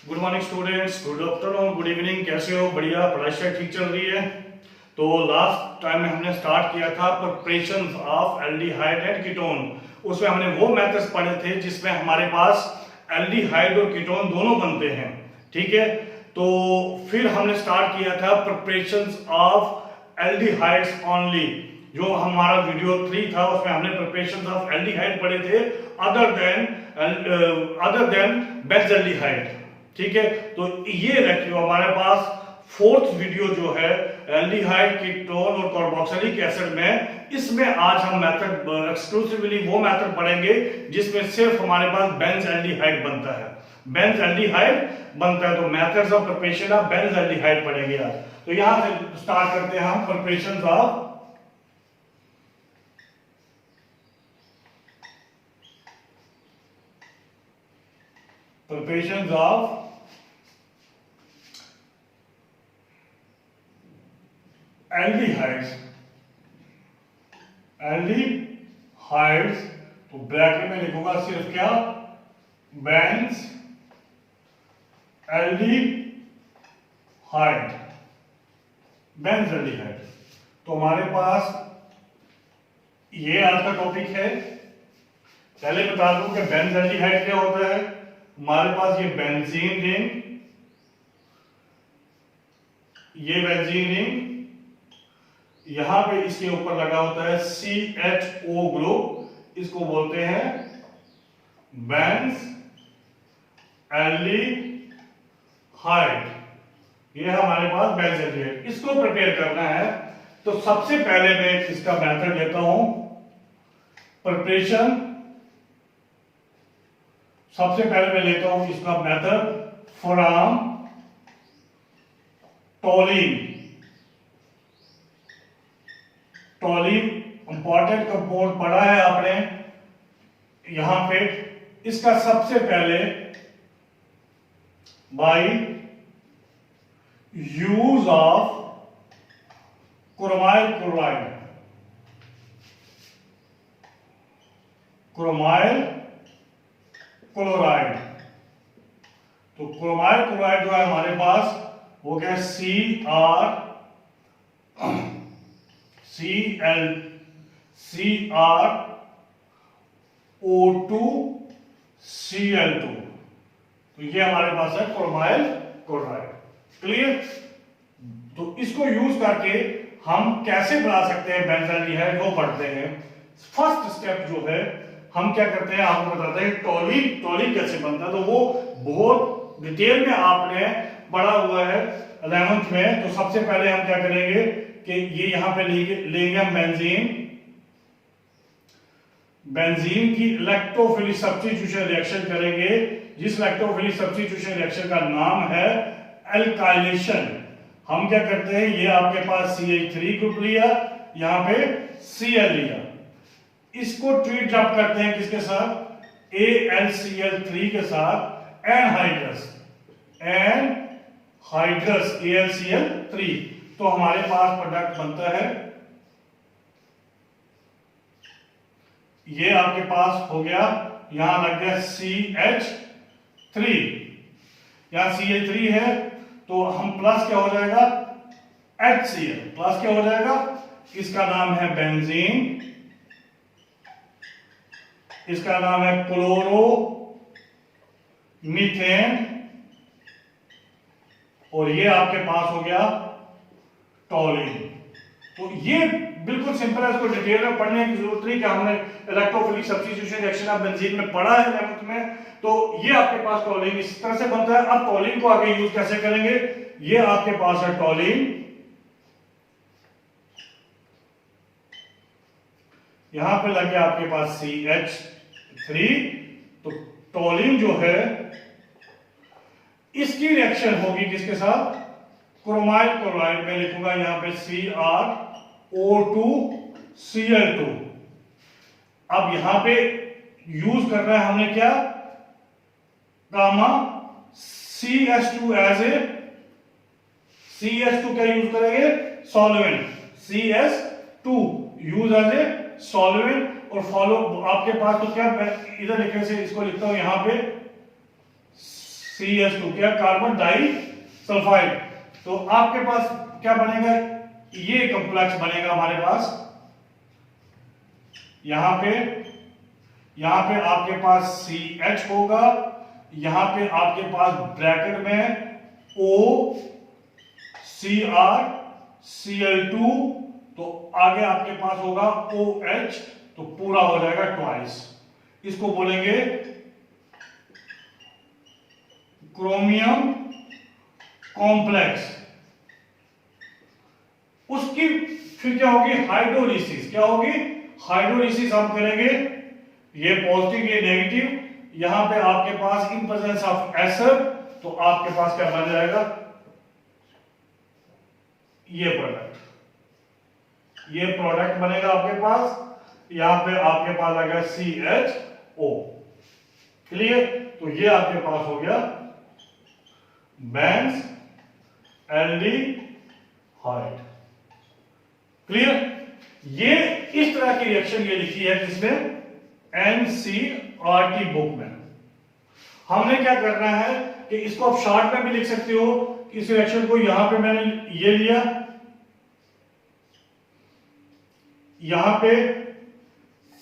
Good morning students, good afternoon, good evening. कैसे हो? बढ़िया, पढ़ाई शायद ठीक चल रही है। तो लास्ट टाइम में हमने स्टार्ट किया था preparation of aldehyde and ketone. उसमें हमने वो मेथड्स पढ़े थे जिसमें हमारे पास एल्डिहाइड और कीटोन दोनों बनते हैं। ठीक है, तो फिर हमने स्टार्ट किया था प्रिपरेशन ऑफ एल्डिहाइड्स ओनली। जो हमारा वीडियो 3 था उसमें हमने प्रिपरेशन ऑफ एल्डिहाइड पढ़े थे अदर देन बेंज़ल्डिहाइड। ठीक है, तो ये रखियो हमारे पास फोर्थ वीडियो जो है एल्डिहाइड, कीटोन और कार्बोक्सिलिक एसिड में। इसमें आज हम मेथड एक्सक्लूसिवली वो मेथड पढ़ेंगे जिसमें सिर्फ हमारे पास बेंज़ल्डिहाइड बनता है। बेंज़ल्डिहाइड बनता है तो मेथड्स ऑफ प्रिपरेशन ऑफ बेंज़ल्डिहाइड पढ़ेंगे आज। तो यहां से स्टार्ट करते हैं हम प्रिपरेशन ऑफ एल्डिहाइड्स। तो ब्रैकेट में लिखूंगा सिर्फ क्या, बेंज एल्डिहाइड, बेंज एल्डिहाइड। तो हमारे पास ये आज का टॉपिक है। पहले बता दूं कि बेंज एल्डिहाइड क्या होता है। हमारे पास ये बेंजीन रिंग, ये बेंजीन रिंग, यहां पे इसके ऊपर लगा होता है CHO ग्रुप, इसको बोलते हैं बेंज एल्डिहाइड। ये हमारे पास बेंज एल्डिहाइड। इसको प्रिपेयर करना है तो सबसे पहले मैं इसका मेथड लेता हूं प्रिपरेशन। सबसे पहले मैं लेता हूं इसका method from toluene. Toluene important compound पढ़ा है आपने यहां पे। इसका सबसे पहले by use of chromyl chloride, chromyl chloride. तो क्रोमाइल क्लोराइड जो है हमारे पास हो गया CrO2Cl2। तो ये हमारे पास है क्रोमाइल क्लोराइड। क्लियर? तो इसको यूज करके हम कैसे बना सकते हैं बेंज़ल्डिहाइड वो पढ़ते हैं। फर्स्ट स्टेप जो है हम क्या करते हैं आपको बताते हैं टोलिन। टोलिन कैसे बनता है तो वो बहुत डिटेल में आपने पढ़ा हुआ है 11th में। तो सबसे पहले हम क्या करेंगे कि ये यहां पे लेंगे हम बेंजीन। बेंजीन की इलेक्ट्रोफिलिक सब्स्टिट्यूशन रिएक्शन करेंगे, जिस इलेक्ट्रोफिलिक सब्स्टिट्यूशन रिएक्शन का नाम है एल्काइलेशन। हम क्या करते हैं, ये आपके पास CH3 ग्रुप लिया, यहां पे Cl लिया, इसको ट्रीट जब करते हैं किसके साथ, AlCl3 के साथ एनहाइड्रस AlCl3। तो हमारे पास प्रोडक्ट बनता है ये आपके पास हो गया, यहां लग गया CH3, यहां CH3 है तो हम प्लस क्या हो जाएगा HCl, प्लस क्या हो जाएगा, इसका नाम है बेंजीन, इसका नाम है क्लोरो मीथेन, और ये आपके पास हो गया टोलिन। तो ये बिल्कुल सिंपल है, इसको डिटेल में पढ़ने की जरूरत नहीं कि हमने electrophilic substitution reaction of benzene में पढ़ा है 11th में। तो ये आपके पास टोलिन इस तरह से बनता है। अब टोलिन को आगे यूज कैसे करेंगे, ये आपके पास है टोलिन, यहां पे लग गया आपके पास CH3। तो टोलिन जो है इसकी रिएक्शन होगी किसके साथ, क्रोमाइल क्लोराइड में लिखूंगा यहां पे CrO2Cl2। अब यहां पे यूज करना है हमने क्या, gamma CS2 as a, CS2 क्या यूज करेंगे, solvent, CS2 use as a solvent. और फॉलो आपके पास तो क्या, इधर लिखने से इसको लिखता हूं यहां पे CH2 क्या, कार्बन डाई सल्फाइड। तो आपके पास क्या बनेगा, ये कॉम्प्लेक्स बनेगा हमारे पास। यहां पे आपके पास CH होगा, यहां पे आपके पास ब्रैकेट में O Cr Cl2, तो आगे आपके पास होगा OH, तो पूरा हो जाएगा ट्वाइस। इसको बोलेंगे क्रोमियम कॉम्प्लेक्स। उसकी फिर क्या होगी, हाइड्रोलिसिस। क्या होगी, हाइड्रोलिसिस हम करेंगे, ये पॉजिटिव ये नेगेटिव, यहां पे आपके पास इन प्रेजेंस ऑफ एसिड, तो आपके पास क्या बन जाएगा, ये प्रोडक्ट बनेगा आपके पास। यहां पे आपके पास आ गया CHO। क्लियर, तो ये आपके पास हो गया बेंज एल्डिहाइड। क्लियर, ये इस तरह की रिएक्शन ये लिखी है जिसमें NCERT बुक में। हमने क्या करना है कि इसको आप शॉर्ट में भी लिख सकते हो। इस रिएक्शन को यहां पे मैंने ये लिया, यहां पे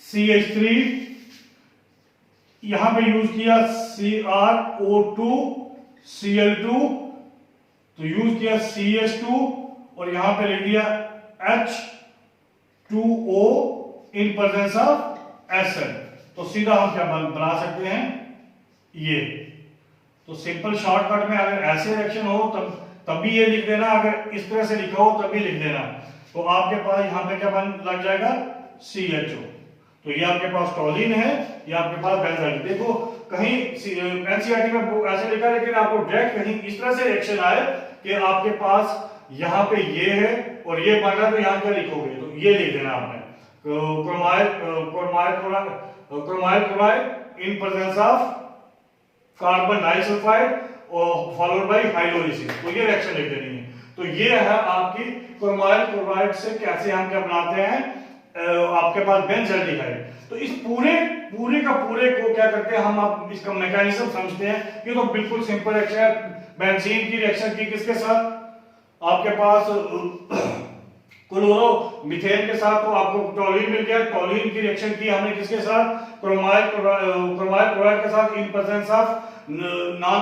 CH3, यहां पे यूज किया CrO2 Cl2, तो यूज किया CH2, और यहां पे लिख दिया H2O in presence of acid. तो सीधा हम क्या बना सकते हैं, ये। तो सिंपल शॉर्टकट में अगर ऐसे रिएक्शन हो तब भी ये लिख देना, अगर इस तरह से लिखा हो तब भी लिख देना। तो आपके पास यहां पे क्या लग जाएगा, CHO। तो ये आपके पास टॉलिन है, ये आपके पास बेंजाइल। देखो कहीं एनसीईआरटी में ऐसे लिखा है, लेकिन आपको डायरेक्ट कहीं इस तरह से रिएक्शन आए कि आपके पास यहां पे ये है और ये बन रहा है, तो यहां क्या लिखोगे, तो ये लिख देना आपने, chromyl chloride in presence of carbon disulphide और फॉलोड बाय हाइड्रोलिसिस। तो ये रिएक्शन लिख देनी है। तो ये है आपकी क्रोमाइल क्लोराइड से कैसे हम क्या बनाते हैं, आपके पास बेंजल्डिहाइड। तो इस पूरे का पूरे को क्या करते हैं हम, आप इसका मैकेनिज्म समझते हैं। ये तो बिल्कुल सिंपल रिएक्शन है। बेंजीन की रिएक्शन की किसके साथ, आपके पास क्लोरो मीथेन के साथ, तो आपको टॉलिन मिल गया। टॉलिन की रिएक्शन की हमने किसके साथ, क्रोमाइल क्लोराइड के साथ इन presence of non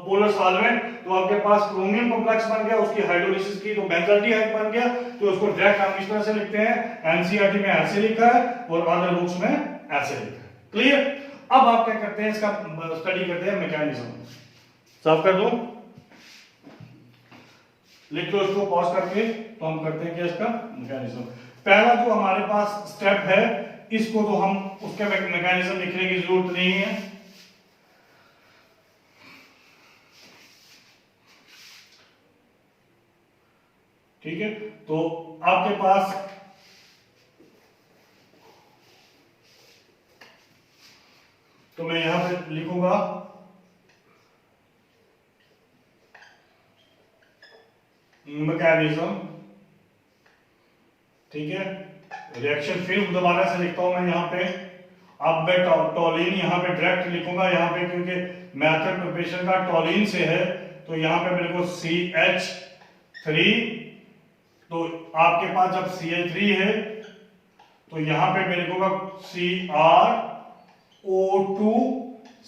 polar solvent, तो आपके पास क्रोमियम कॉम्प्लेक्स बन गया। उसकी हाइड्रोलिसिस की तो बेंजल्डिहाइड बन गया। तो उसको डायरेक्ट हम इस तरह से लिखते हैं, एनसीईआरटी में ऐसे लिखा है और अदर बुक्स में ऐसे लिखा है। क्लियर, अब आप क्या करते हैं, इसका स्टडी करते हैं मैकेनिज्म। साफ कर दो, लिख लो इसको पॉज करके। तो हम करते हैं कि इसका मैकेनिज्म, पहला जो हमारे पास स्टेप है, इसको तो हम उसके मैकेनिज्म लिखने की जरूरत नहीं है। ठीक है, तो आपके पास तो मैं यहां पे लिखूंगा मैकेनिज्म। ठीक है, रिएक्शन फिर दोबारा से लिखता हूं मैं यहां पे। अब मैं टॉलिन यहां पे डायरेक्ट लिखूंगा यहां पे, क्योंकि मेथड प्रिपरेशन का टॉलिन से है। तो यहां पे मेरे को CH3, तो आपके पास जब CH3 है तो यहां पे मेरे को CrO2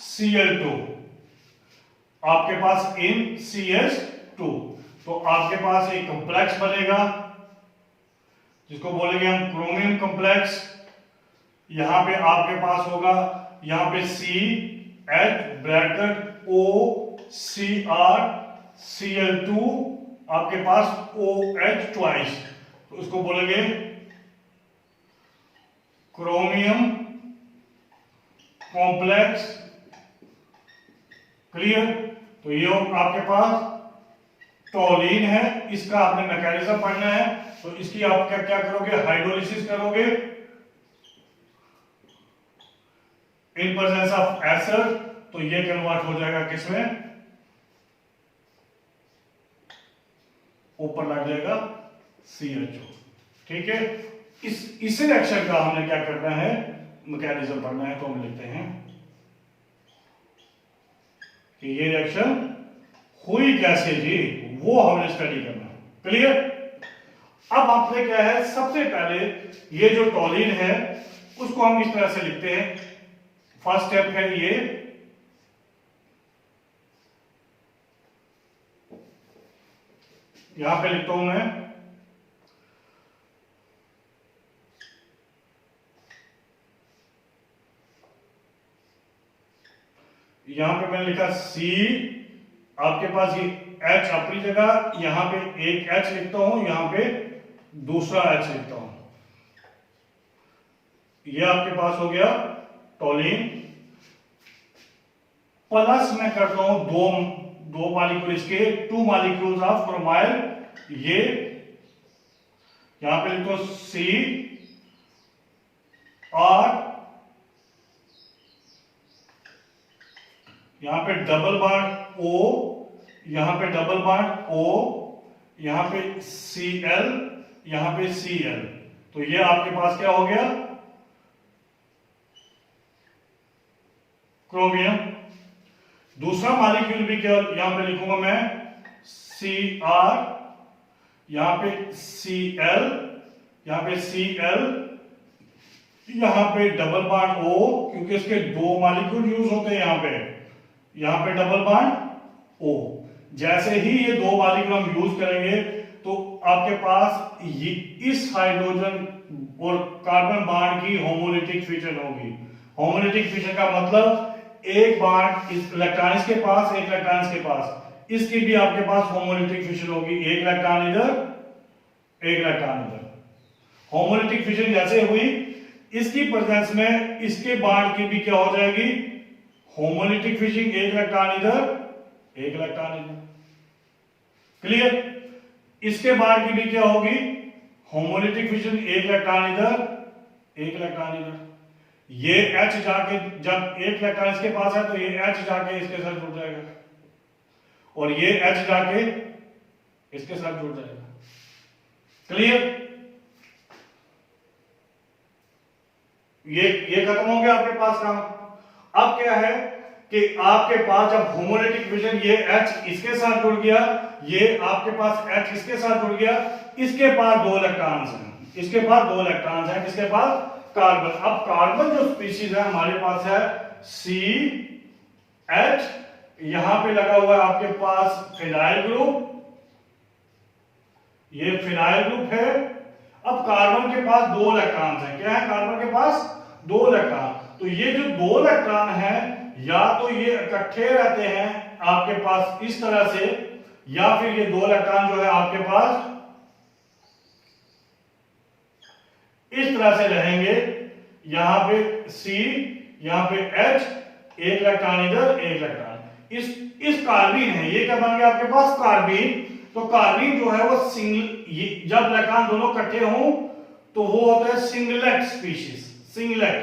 Cl2, आपके पास इन CH2, तो आपके पास एक कॉम्प्लेक्स बनेगा जिसको बोलेंगे हम क्रोमियम कॉम्प्लेक्स। यहां पे आपके पास होगा, यहां पे CH bracket O Cr Cl2, आपके पास OH ट्वाइस, तो उसको बोलेंगे क्रोमियम कॉम्प्लेक्स। क्लियर, तो ये आपके पास टॉलिन है, इसका आपने मैकेनिज्म पढ़ना है। तो इसकी आप क्या क्या करोगे, हाइड्रोलिसिस करोगे इन प्रेजेंस ऑफ एसिड, तो ये कन्वर्ट हो जाएगा किसमें, ऊपर लग जाएगा CHO। ठीक है, इस रिएक्शन का हमने क्या करना है, मैकेनिज्म पढ़ना है। तो हम लिखते हैं कि ये रिएक्शन हुई कैसे जी, वो हमने स्टडी करना। क्लियर? अब आपने क्या है, सबसे पहले ये जो टॉलिन है उसको हम इस तरह से लिखते हैं। फर्स्ट स्टेप है ये, यहां पे लिखता हूं मैं, यहां पे मैंने लिखा सी, आपके पास ये H अपनी जगह, यहां पे एक H लिखता हूं, यहां पे दूसरा H लिखता हूं। ये आपके पास हो गया टॉलिन। प्लस मैं करता हूं दो मॉलिक्यूल इसके, 2 मॉलिक्यूल्स ऑफ क्रोमाइल, ये यहां पे लिखो C और यहां पे डबल बॉन्ड O, यहां पे डबल बॉन्ड O, यहां पे Cl, यहां पे Cl। तो ये आपके पास क्या हो गया, क्रोमियम। दूसरा मॉलिक्यूल भी क्या यहां पे लिखूंगा मैं, Cr, यहां पे Cl, यहां पे Cl, यहां पे डबल बॉन्ड O, क्योंकि इसके 2 मॉलिक्यूल यूज होते हैं यहां पे डबल बॉन्ड O। जैसे ही ये 2 मॉलिक्यूल हम यूज करेंगे तो आपके पास ये इस हाइड्रोजन और कार्बन बॉन्ड की होमोलिटिक फिशन होगी। होमोलिटिक फिशन का मतलब एक बॉन्ड इस इलेक्ट्रॉन इसके पास, एक इलेक्ट्रॉन इसके पास, इसकी भी आपके पास होमोलिटिक फिशन होगी, एक इलेक्ट्रॉन इधर, एक इलेक्ट्रॉन इधर। होमोलिटिक फिशन जैसे हुई, इसकी प्रेजेंस में इसके बॉन्ड की भी क्या हो जाएगी, होमोलिटिक फिशिंग, एक इलेक्ट्रॉन इधर, एक इलेक्ट्रॉन इधर। क्लियर? इसके बॉन्ड की भी क्या होगी, होमोलिटिक फिशिंग, एक इलेक्ट्रॉन इधर, एक इलेक्ट्रॉन इधर। ये H जाके, जब एक इलेक्ट्रॉन इसके पास है तो ये H जाके इसके साथ जुड़ जाएगा और ये H जाके इसके साथ जुड़ जाएगा। क्लियर? ये खत्म हो गया आपके पास काम। अब क्या है कि आपके पास जब होमोलिटिक फिशन, ये H इसके साथ जुड़ गया, ये आपके पास H इसके साथ जुड़ गया, इसके पास 2 इलेक्ट्रॉन्स हैं, इसके पास 2 इलेक्ट्रॉन्स हैं, किसके पास, कार्बन। अब कार्बन जो स्पीशीज है हमारे पास है CH, यहां पे लगा हुआ है आपके पास फिनाइल ग्रुप, ये फिनाइल ग्रुप है। अब कार्बन के पास 2 इलेक्ट्रॉन्स हैं, क्या है, कार्बन के पास 2 इलेक्ट्रॉन। तो ये जो 2 इलेक्ट्रॉन है, या तो ये इकट्ठे रहते हैं आपके पास इस तरह से, या फिर ये 2 इलेक्ट्रॉन जो है आपके पास इस तरह से रहेंगे, यहां पे C, यहां पे H, एक इलेक्ट्रॉन इधर, एक इलेक्ट्रॉन इस कार्बीन है, ये क्या बन गया आपके पास, कार्बीन। तो कार्बीन जो है वो सिंगल, जब इलेक्ट्रॉन दोनों इकट्ठे हों तो वो होता है सिंगलेट स्पीशीज, सिंगलेट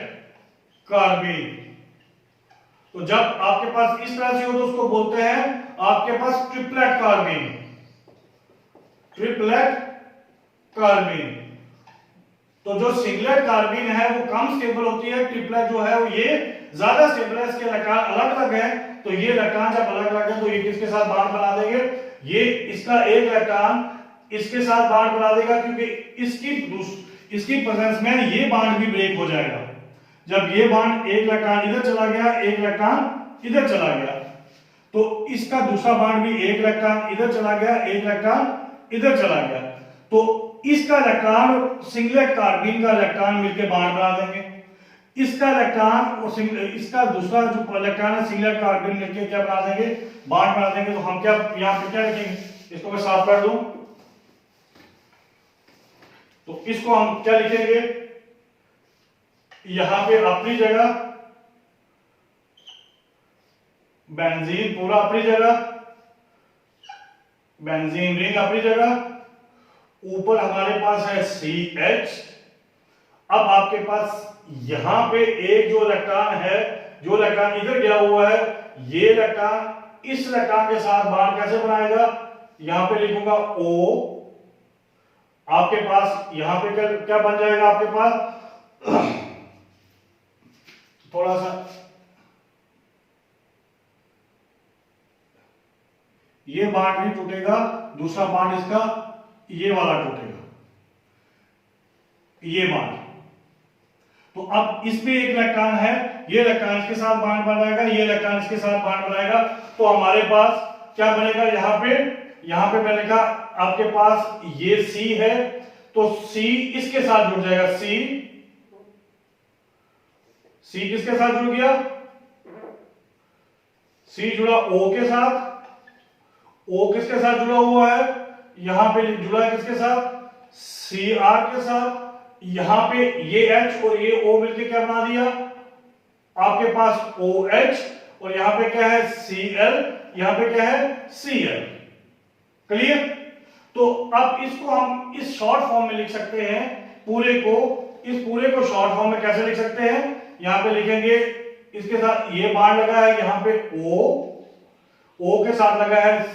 कार्बीन। तो जब आपके पास इस तरह से हो तो उसको बोलते हैं आपके पास ट्रिपलेट कार्बीन, ट्रिपलेट कार्बीन। तो जो सिंगलेट कार्बीन है वो कम स्टेबल होती है, ट्रिपलेट जो है वो ये ज्यादा स्टेबल है। इसके इलेक्ट्रॉन अलग अलग है, तो ये इलेक्ट्रॉन जब अलग अलग है तो ये किसके साथ बॉन्ड बना देंगे, ये इसका एक इलेक्ट्रॉन इसके साथ बॉन्ड बना देगा, क्योंकि इसकी प्रेजेंस में ये बॉन्ड भी ब्रेक हो जाएगा। जब ये बॉन्ड, एक इलेक्ट्रॉन इधर चला गया, एक इलेक्ट्रॉन इधर चला गया, तो इसका दूसरा बॉन्ड भी, एक इलेक्ट्रॉन इधर चला गया, एक इलेक्ट्रॉन इधर चला गया, तो इसका इलेक्ट्रॉन सिंगलेट कार्बीन का इलेक्ट्रॉन मिलकर बॉन्ड बना देंगे। इसका इलेक्ट्रॉन और इसका दूसरा जो इलेक्ट्रॉन है सिंगलेट कार्बन मिलकर क्या बना देंगे, बॉन्ड बना देंगे। तो हम क्या यहां पे क्या लिखेंगे, इसको मैं साफ कर दूं, तो इसको हम क्या लिखेंगे, यहां पे अपनी जगह बेंजीन पूरा अपनी जगह, बेंजीन रिंग अपनी जगह, ऊपर हमारे पास है CH। अब आपके पास यहां पे एक जो इलेक्ट्रॉन है, जो इलेक्ट्रॉन इधर गया हुआ है, ये इलेक्ट्रॉन इस इलेक्ट्रॉन के साथ बॉन्ड कैसे बनाएगा, यहां पे लिखूंगा O। आपके पास यहां पे क्या बन जाएगा, आपके पास थोड़ा सा ये बॉन्ड नहीं टूटेगा, दूसरा बॉन्ड इसका ये वाला टूटेगा, ये बॉन्ड। तो अब इसमें एक इलेक्ट्रॉन है, ये इलेक्ट्रॉन इसके साथ बॉन्ड बनाएगा, ये इलेक्ट्रॉन इसके साथ बॉन्ड बनाएगा, तो हमारे पास क्या बनेगा, यहां पे बनेगा आपके पास ये C है, तो C इसके साथ जुड़ जाएगा, C किसके साथ जुड़ गया, C जुड़ा O के साथ, O किसके साथ जुड़ा हुआ है, यहां पे जुड़ा है किसके साथ, Cr के साथ, यहां पे ये H और ये O मिलकर क्या बना दिया, आपके पास OH, और यहां पे क्या है Cl, यहां पे क्या है Cl। क्लियर। तो अब इसको हम इस शॉर्ट फॉर्म में लिख सकते हैं, इस पूरे को शॉर्ट फॉर्म में कैसे लिख सकते हैं, यहां पे लिखेंगे इसके साथ ये बॉन्ड लगा है, यहां पे O के साथ लगा है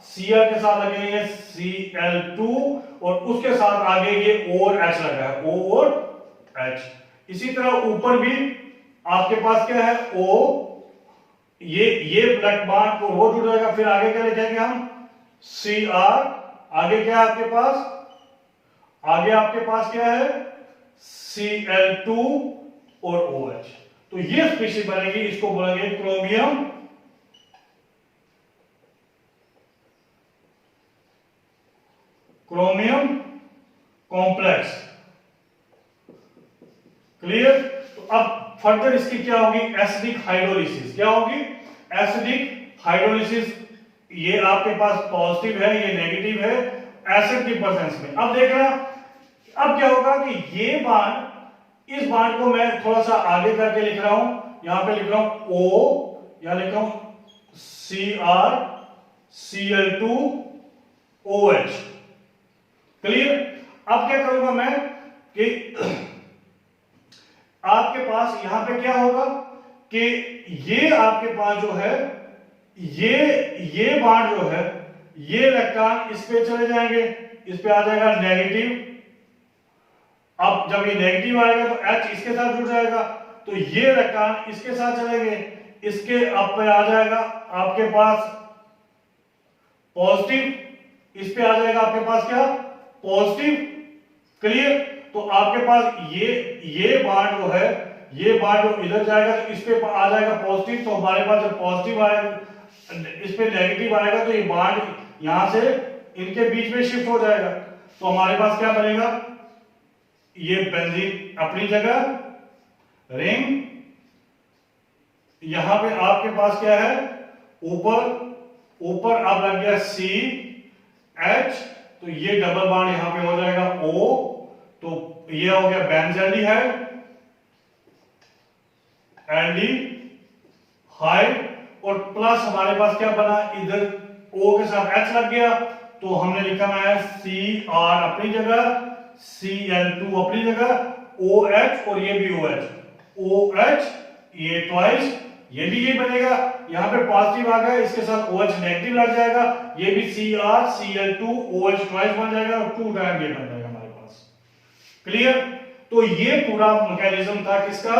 Cr के साथ लगेंगे Cl2, और उसके साथ आगे ये O और H लगा है, O और H। इसी तरह ऊपर भी आपके पास क्या है O, ये ब्लैक बॉन्ड को वो जुड़ जाएगा, फिर आगे क्या लिखेंगे हम Cr, आगे क्या है आपके पास, आगे आपके पास क्या है Cl2 और OH। तो ये स्पीशीज बनेगी, इसको बोलेंगे क्रोमियम कॉम्प्लेक्स। क्लियर। तो अब फर्दर इसकी क्या होगी, एसिडिक हाइड्रोलिसिस। क्या होगी, एसिडिक हाइड्रोलिसिस। ये आपके पास पॉजिटिव है, ये नेगेटिव है एसिड की प्रेजेंस में। अब देखना, अब क्या होगा कि ये बॉन्ड, इस बॉन्ड को मैं थोड़ा सा आगे करके लिख रहा हूं, यहां पे लिख रहा हूं O, यहां लिख रहा हूं Cr Cl2 OH। क्लियर। अब क्या करूंगा मैं कि आपके पास यहां पे क्या होगा कि ये आपके पास जो है, ये बॉन्ड जो है, ये इलेक्ट्रॉन इस पे चले जाएंगे, इस पे आ जाएगा नेगेटिव। अब जब ये नेगेटिव आएगा तो H इसके साथ जुड़ जाएगा, तो ये इलेक्ट्रॉन इसके साथ चलेंगे, इसके अब पे आ जाएगा आपके पास पॉजिटिव, इस पे आ जाएगा आपके पास क्या, पॉजिटिव। क्लियर। तो आपके पास ये बॉन्ड जो है, ये बॉन्ड जो इधर जाएगा तो इस पे आ जाएगा पॉजिटिव, तो हमारे पास जब पॉजिटिव आएगा, इस पे नेगेटिव आएगा, तो ये बॉन्ड यहां से इनके बीच में शिफ्ट हो जाएगा, तो हमारे पास क्या बनेगा, ये बेंजीन अपनी जगह, रिंग, यहां पे आपके पास क्या है, ऊपर अब लग गया CH, तो ये डबल बॉन्ड यहां पे हो जाएगा O, तो ये हो गया बेंजल्डिहाइड, एल्डिहाइड, और प्लस हमारे पास क्या बना, इधर O के साथ H लग गया, तो हमने लिखा है Cr अपनी जगह, Cl2 अपनी जगह, OH, और ये भी OH, ये ट्वाइस, ये भी ये बनेगा, यहां पे पॉजिटिव आ गया, इसके साथ OH नेगेटिव लग जाएगा, ये भी Cr Cl2 OH ट्वाइस बन जाएगा, और 2 टाइम ये बन जाएगा हमारे पास। क्लियर। तो ये पूरा मैकेनिज्म था किसका,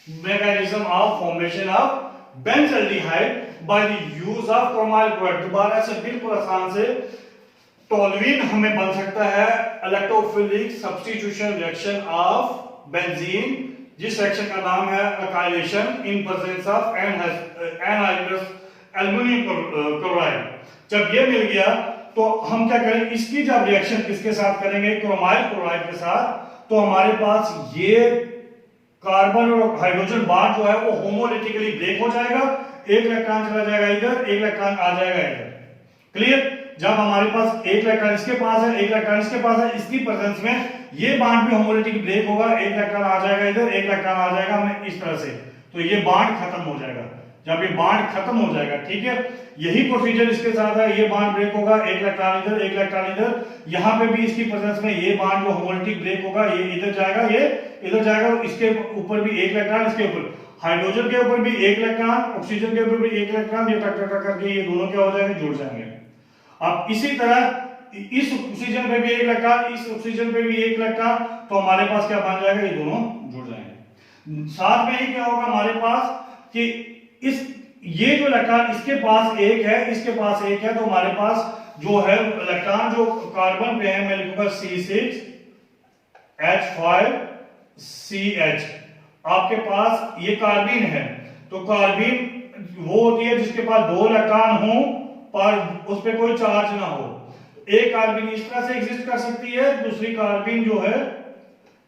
mechanism of formation of benzaldehyde by the use of chromyl chloride. दोबारा से बिल्कुल आसान से, टोलुइन हमें बन सकता है electrophilic substitution reaction of benzene, जिस रिएक्शन का नाम है acylation in presence of anhydrous aluminium chloride. जब ये मिल गया तो हम क्या करेंगे, इसकी जब रिएक्शन किसके साथ करेंगे, क्रोमाइल क्लोराइड के साथ, तो हमारे पास ये कार्बन और हाइड्रोजन बॉन्ड जो है वो होमोलिटिकली ब्रेक हो जाएगा, एक इलेक्ट्रॉन चला जाएगा इधर, एक इलेक्ट्रॉन आ जाएगा इधर। क्लियर। जब हमारे पास एक इलेक्ट्रॉन इसके पास है, एक इलेक्ट्रॉन इसके पास है, इसकी प्रेजेंस में ये बॉन्ड भी होमोलिटिकली ब्रेक होगा, एक इलेक्ट्रॉन आ जाएगा इधर, एक इलेक्ट्रॉन आ जाएगा हमें इस तरह से, तो ये बॉन्ड खत्म हो जाएगा। जब ये बॉन्ड खत्म हो जाएगा, ठीक है, यही प्रोसीजर इसके साथ है, ये बॉन्ड ब्रेक होगा, एक इलेक्ट्रॉन इधर, एक इलेक्ट्रॉन इधर, यहां पे भी इसकी प्रेजेंस में ये बॉन्ड जो होमोलिटिक ब्रेक होगा, ये इधर जाएगा, ये इधर जाएगा, और इसके ऊपर भी एक इलेक्ट्रॉन, इसके ऊपर हाइड्रोजन के ऊपर भी एक इलेक्ट्रॉन, ऑक्सीजन के ऊपर भी एक इलेक्ट्रॉन, ये टक टक टक करके ये दोनों क्या हो जाएंगे, जुड़ जाएंगे। अब इसी तरह इस ऑक्सीजन पे भी एक इलेक्ट्रॉन, इस ऑक्सीजन पे भी एक इलेक्ट्रॉन, तो हमारे पास क्या बन जाएगा, ये दोनों जुड़ जाएंगे। साथ में ही क्या होगा हमारे पास कि ये जो इलेक्ट्रॉन इसके पास एक है, इसके पास एक है, तो हमारे पास जो है इलेक्ट्रॉन जो कार्बन पे है, मैं लिखूंगा C6H5CH। आपके पास ये कार्बिन है, तो कार्बिन वो होती है जिसके पास दो इलेक्ट्रॉन हो पर उस पर कोई चार्ज ना हो। एक कार्बिन इस तरह से एग्जिस्ट कर सकती है, दूसरी कार्बिन जो है,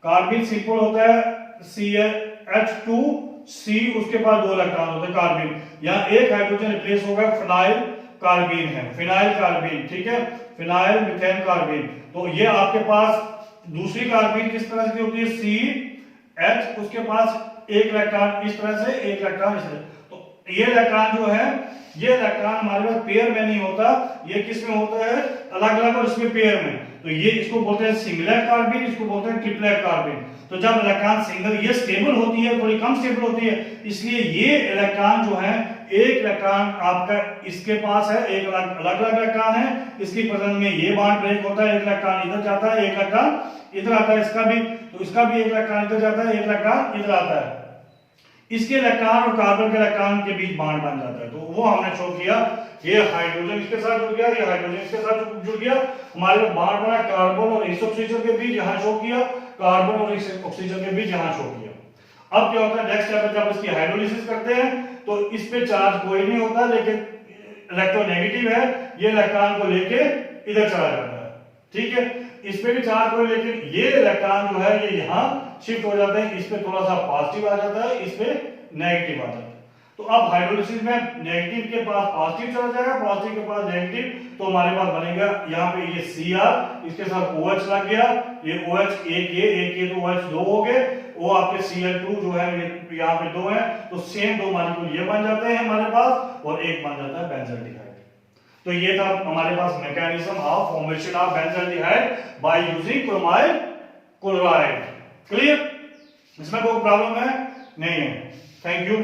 कार्बिन सिंपल होता है CH2C, उसके पास दो इलेक्ट्रॉन होते हैं कार्बिन। यहां एक हाइड्रोजन रिप्लेस होगा, फिनाइल कार्बिन है, फिनाइल कार्बिन, ठीक है, फिनाइल मीथेन कार्बिन। तो ये आपके पास दूसरी कार्बिन किस तरह की होती है, CH, उसके पास एक इलेक्ट्रॉन इस तरह से, एक इलेक्ट्रॉन इस तरह। तो ये इलेक्ट्रॉन जो है, ये इलेक्ट्रॉन हमारे पास पेयर में नहीं होता, ये किस में होता है, अलग अलग, और इसमें पेयर में। तो ये इसको बोलते हैं सिंगलेट कार्बिन, इसको बोलते हैं ट्रिपलेट कार्बिन। तो जब इलेक्ट्रॉन सिंगल, ये स्टेबल होती है, थोड़ी कम स्टेबल होती है, इसलिए ये इलेक्ट्रॉन जो है, एक इलेक्ट्रॉन आपका इसके पास है, एक अलग अलग इलेक्ट्रॉन है, इसकी प्रेजेंस में ये बॉन्ड ब्रेक होता है, एक इलेक्ट्रॉन इधर जाता है, एक इलेक्ट्रॉन इधर आता है, इसका भी, तो इसका भी एक इलेक्ट्रॉन इधर जाता है, एक इलेक्ट्रॉन इधर आता है, इसके इलेक्ट्रॉन और कार्बन के इलेक्ट्रॉन के बीच बॉन्ड बन जाता है। तो वो हमने शो किया, ये हाइड्रोजन इसके साथ जुड़ गया, ये हाइड्रोजन इसके साथ जुड़ गया, हमारे पास बॉन्ड बना कार्बन और इस ऑक्सीजन के बीच, यहां शो किया, कार्बन और इस ऑक्सीजन के बीच यहां शो किया। अब क्या होता है, नेक्स्ट स्टेप जब इसकी हाइड्रोलिसिस करते हैं तो इस पे चार्ज कोई नहीं होता, लेकिन इलेक्ट्रोनेगेटिव है, ये इलेक्ट्रॉन को लेके इधर चला जाता है, ठीक है, इस पे भी चार्ज कोई, लेकिन ये इलेक्ट्रॉन जो है ये यहां शिफ्ट हो जाते हैं, इस पे थोड़ा सा पॉजिटिव आ जाता है, इस पे नेगेटिव आ जाता है। तो अब हाइड्रोलिसिस में नेगेटिव के पास पॉजिटिव चला जाएगा, पॉजिटिव के पास नेगेटिव, तो हमारे पास बनेगा यहाँ पे ये Cr, इसके साथ OH लग गया, ये OH एक ये तो OH दो हो गए, वो आपके Cl2 जो है यहाँ पे दो है, तो सेम दो मॉलिक्यूल ये बन जाते हैं हमारे पास, और एक बन जाता है बेंजल्डिहाइड। तो ये था हमारे पास mechanism of formation of benzaldehyde by using chromyl chloride. Clear, इसमें कोई प्रॉब्लम है नहीं है। Thank you.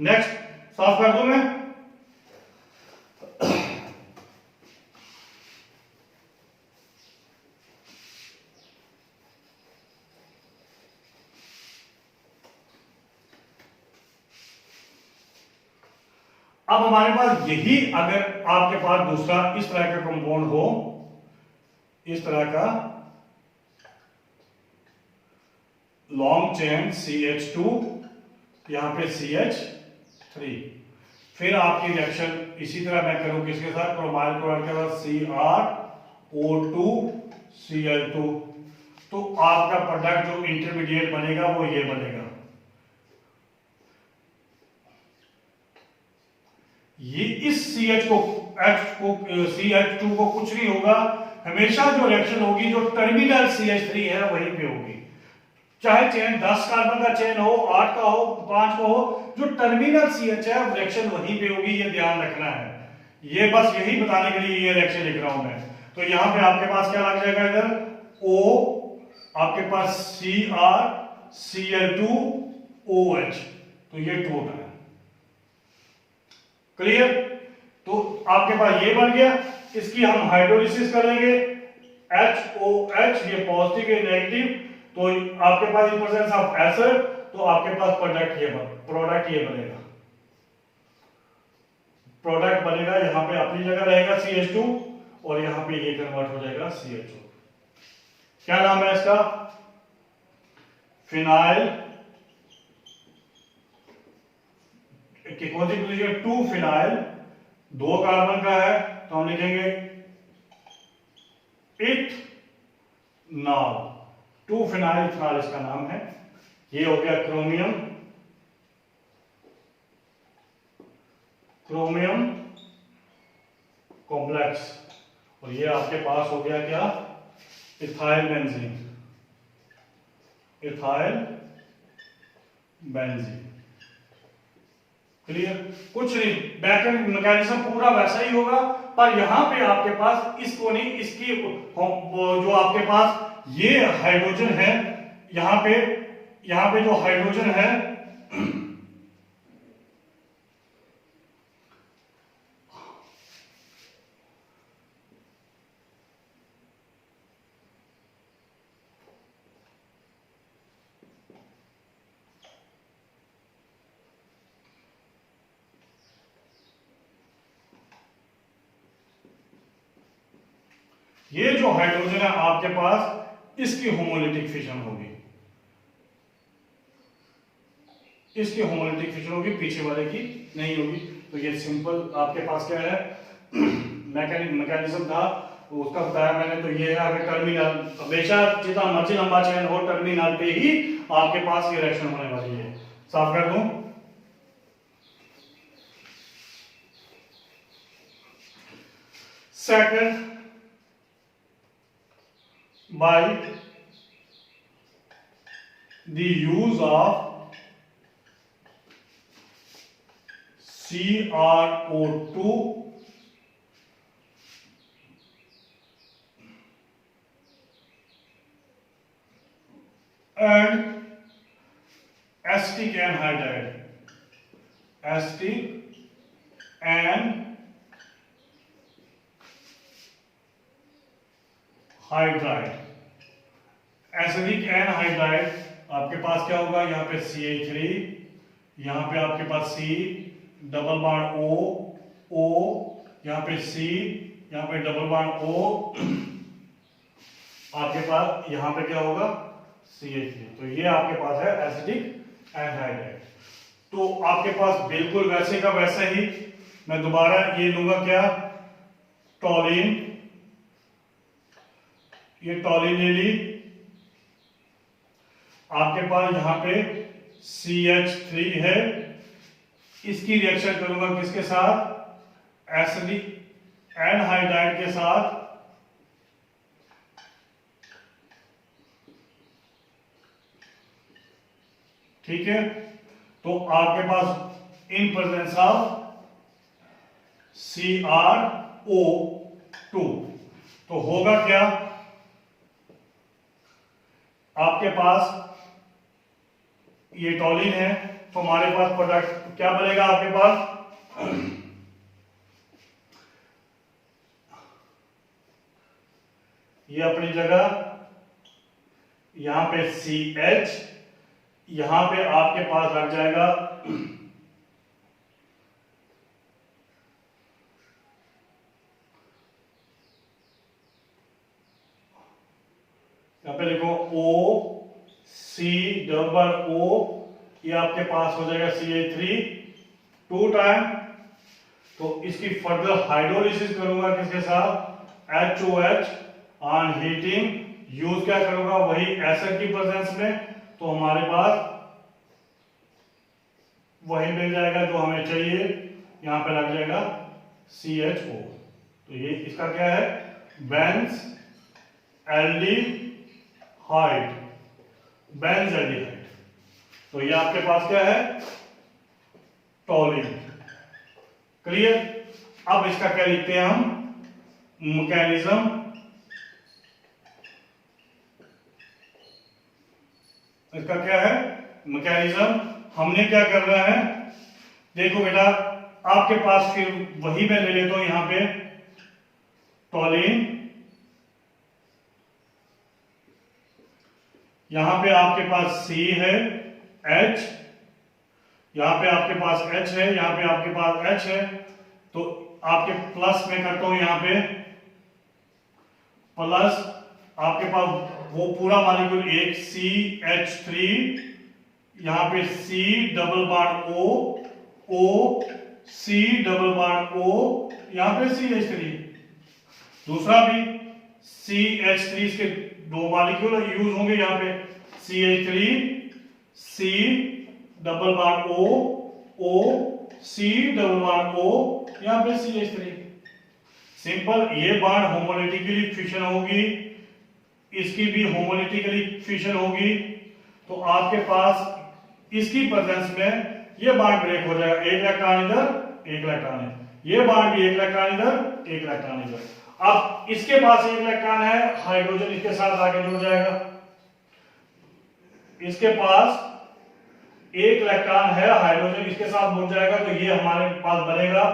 नेक्स्ट साफ कर दूं मैं। अब हमारे पास यही, अगर आपके पास दूसरा इस तरह का कंपाउंड हो, इस तरह का लॉन्ग चेन CH2, यहां पे CH3, फिर आपकी रिएक्शन इसी तरह मैं करूं किसके साथ, क्रोमाइल क्लोराइड के साथ CrO2 Cl2, तो आपका प्रोडक्ट जो इंटरमीडिएट बनेगा वो ये बनेगा। ये इस CH2 को कुछ नहीं होगा, हमेशा जो रिएक्शन होगी जो टर्मिनल CH3 है वहीं पे होगी, चाहे चेन 10 कार्बन का चेन हो, 8 का हो, 5 का हो, जो टर्मिनल CH है रिएक्शन वहीं पे होगी, ये ध्यान रखना है। ये बस यही बताने के लिए ये रिएक्शन लिख रहा हूं मैं। तो यहां पे आपके पास क्या लग जाएगा, इधर O, आपके पास CrCl2OH, तो ये टोटल है। क्लियर, तो आपके पास ये बन गया, इसकी हम हाइड्रोलिसिस करेंगे, HOH, ये पॉजिटिव ये नेगेटिव, तो आपके पास इन प्रेजेंस ऑफ एसिड, तो आपके पास प्रोडक्ट ये बनेगा, प्रोडक्ट बनेगा, यहां पे अपनी जगह रहेगा CH2, और यहां पे ये कन्वर्ट हो जाएगा CH2। क्या नाम है इसका, फिनाइल, कौन सी पोजीशन, 2 फिनाइल, 2 कार्बन का है, तो हम लिखेंगे इथनॉल, 2 फिनाइल इथनॉल इसका नाम है। ये हो गया क्रोमियम कॉम्प्लेक्स, और ये आपके पास हो गया क्या, इथाइल बेंजीन। क्लियर, कुछ नहीं, बैकएंड मैकेनिज्म पूरा वैसा ही होगा, पर यहां पे आपके पास इसको नहीं, इसकी जो आपके पास ये हाइड्रोजन है, यहां पे जो हाइड्रोजन है ये जो हाइड्रोजन है आपके पास, इसकी होमोलिटिक फिशन होगी, इसकी होमोलिटिक फिशन होगी, पीछे वाले की नहीं होगी। तो ये सिंपल आपके पास क्या है मैकेनिज्म था, उसका बताया मैंने। तो ये है अगर टर्मिनल, हमेशा जितना मर्जी लंबा चेन हो, टर्मिनल पे ही आपके पास ये रिएक्शन होने वाली है। साफ कर दूं। Second, by the use of CrO2 and acetic anhydride, acetic anhydride, acidic anhydride आपके पास क्या होगा, यहाँ पे CH3, यहाँ पे आपके पास C, double bond O, O, यहाँ पे C, यहाँ पे डबल बॉन्ड O, आपके पास यहाँ पे क्या होगा CH3। तो ये आपके पास है एसिडिक एनहाइड्राइड। तो आपके पास बिल्कुल वैसे का वैसा ही, मैं दोबारा ये लूंगा क्या, टॉलिन, ये टॉलिन ले ली, आपके पास यहां पे CH3 है, इसकी रिएक्शन करूंगा किसके साथ, एसिडिक एनहाइड्राइड के साथ, ठीक है। तो आपके पास इन प्रेजेंस ऑफ CrO2 तो होगा क्या, आपके पास ये टॉलिन है, तो हमारे पास प्रोडक्ट क्या बनेगा आपके पास, ये अपनी जगह, यहां पे CH, यहां पे आपके पास लग जाएगा यहां पे लिखो OC डबल O, ये आपके पास हो जाएगा CH3 2 टाइम। तो इसकी फर्दर हाइड्रोलिसिस करूंगा किसके साथ, HOH ऑन हीटिंग, यूज क्या करूंगा, वही एसिड की प्रेजेंस में। तो हमारे पास वही मिल जाएगा जो हमें चाहिए, यहां पे लग जाएगा CHO। तो ये इसका क्या है, बेंज एल्डिहाइड, बेंज एल्डिहाइड। तो ये आपके पास क्या है, टॉलिन। क्लियर। अब इसका क्या लिखते हैं हम, मैकेनिज्म, इसका क्या है मैकेनिज्म। हमने क्या करना है, देखो बेटा, आपके पास फिर वही मैं ले लेता हूं, यहां पे टॉलिन, यहां पे आपके पास C है, H, यहां पे आपके पास H है, यहां पे आपके पास H है। तो आपके प्लस में करता हूं, यहां पे प्लस, आपके पास वो पूरा मॉलिक्यूल एक CH3, यहां पे C double bond O, O, C double bond O, यहां पे CH3, दूसरा भी CH3 के दो मॉलिक्यूल यूज होंगे, यहां पे CH3, C double bond O, O, C double bond O, यहां पे CH3। सिंपल, ये बॉन्ड होमोलिटिकली फिशन होगी, इसकी भी होमोलिटिकली फिशन होगी। तो आपके पास इसकी प्रेजेंस में ये बॉन्ड ब्रेक हो जाएगा, एक इलेक्ट्रॉन इधर, एक इलेक्ट्रॉन इधर, ये बॉन्ड भी एक इलेक्ट्रॉन इधर, एक इलेक्ट्रॉन इधर। अब इसके पास एक इलेक्ट्रॉन है, हाइड्रोजन इसके साथ आगे जुड़ जाएगा, इसके पास एक इलेक्ट्रॉन है, हाइड्रोजन इसके साथ जुड़ जाएगा। तो ये हमारे पास बनेगा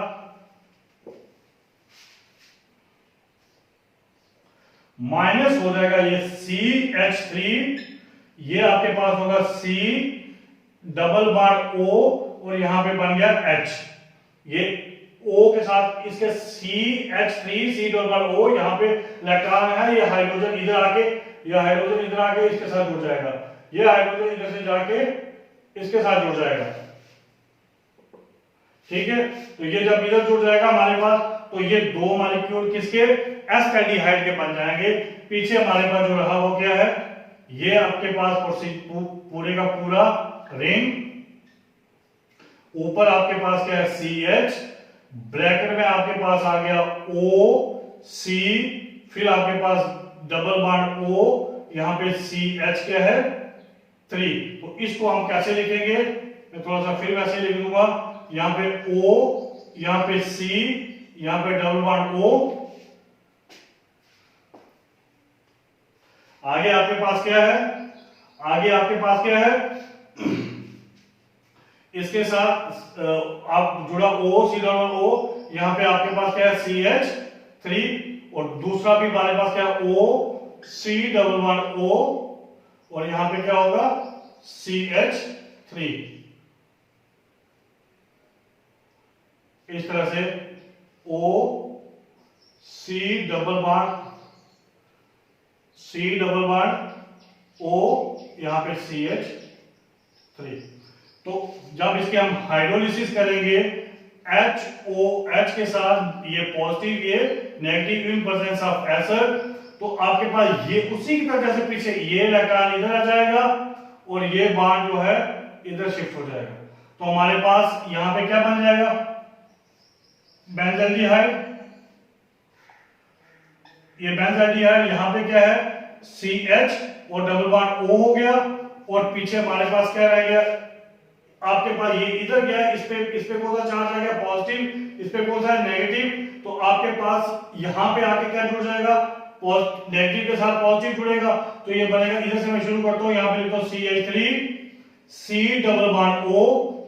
माइनस हो जाएगा ये CH3, ये आपके पास होगा C डबल बॉन्ड O, और यहां पे बन गया H, ये O के साथ इसके CH3 C डबल O, यहाँ पे इलेक्ट्रॉन है, ये हाइड्रोजन इधर आके, ये हाइड्रोजन इधर आके इसके साथ जुड़ जाएगा, ये हाइड्रोजन इधर से जाके इसके साथ जुड़ जाएगा। ठीक है, तो ये जब इधर जुड़ जाएगा हमारे पास, तो ये दो मॉलिक्यूल किसके, एस्टाल्डिहाइड के बन जाएंगे। पीछे हमारे पास जो रहा वो क्या है, ये आपके पास पूरे का पूरा रिंग, ऊपर आपके पास क्या है CH, ब्रैकेट में आपके पास आ गया OC, फिर आपके पास डबल बॉन्ड O, यहां पे CH क्या है 3। तो इसको हम कैसे लिखेंगे, मैं थोड़ा सा फिर वैसे लिख दूंगा, यहां पे O, यहां पे C, यहां पे डबल बॉन्ड O। आगे आपके पास क्या है, आगे आपके पास क्या है, इसके साथ आप जुड़ा O, C डबल O, यहां पे आपके पास क्या है CH3, और दूसरा भी हमारे पास क्या है O, C double bond O, और यहां पे क्या होगा CH3। इस तरह से O, C double bond O, यहां पे CH3। तो जब इसके हम हाइड्रोलिसिस करेंगे HOH के साथ, ये पॉजिटिव ये negative in presence of acid, तो आपके पास ये उसी की तरह जैसे पीछे ये इलेक्ट्रॉन इधर आ जाएगा और ये बॉन्ड जो है इधर शिफ्ट हो जाएगा। तो हमारे पास यहां पे क्या बन जाएगा, बेंजाल्डिहाइड, ये बेंजाल्डिहाइड, यहां पे क्या है CH और डबल बॉन्ड O हो गया, और पीछे हमारे पास क्या रह गया, आपके पास ये इधर गया, इस पे कौन सा चार्ज आ गया पॉजिटिव, इस पे कौन सा है नेगेटिव, तो आपके पास यहां पे आके क्या जुड़ जाएगा, नेगेटिव के साथ पॉजिटिव जुड़ेगा, तो ये बनेगा, इधर से मैं शुरू करता हूं, यहां पे लिखो CH3 C double bond O,